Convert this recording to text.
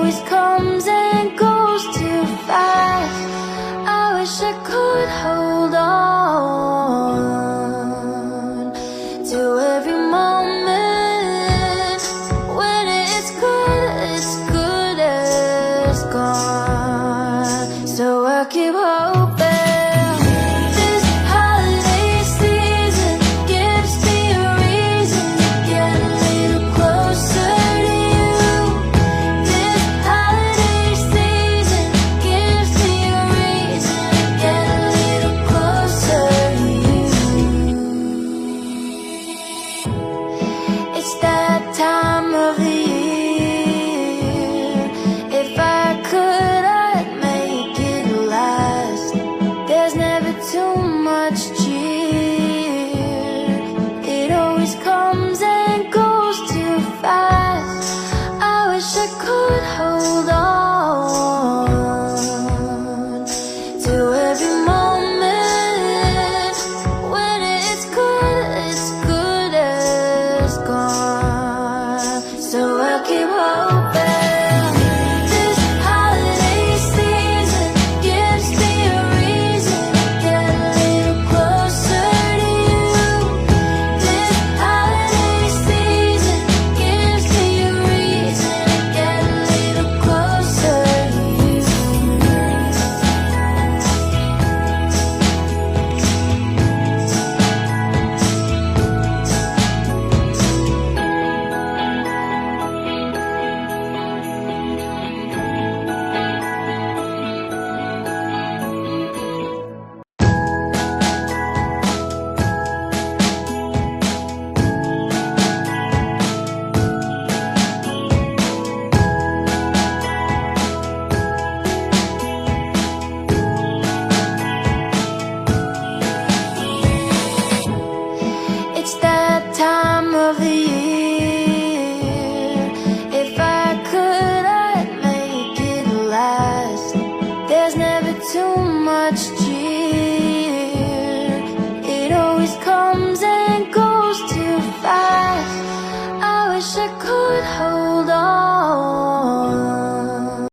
always comes and goes too fast. I wish I could hold on to every moment when it's good as gone. So I keep hoping. Too much cheer. It always comes and goes too fast. I wish I could hold on to every moment when it's good as gone. So I keep hoping. It's that time of the year. If I could, I'd make it last. There's never too much cheer. It always comes and goes too fast. I wish I could hold on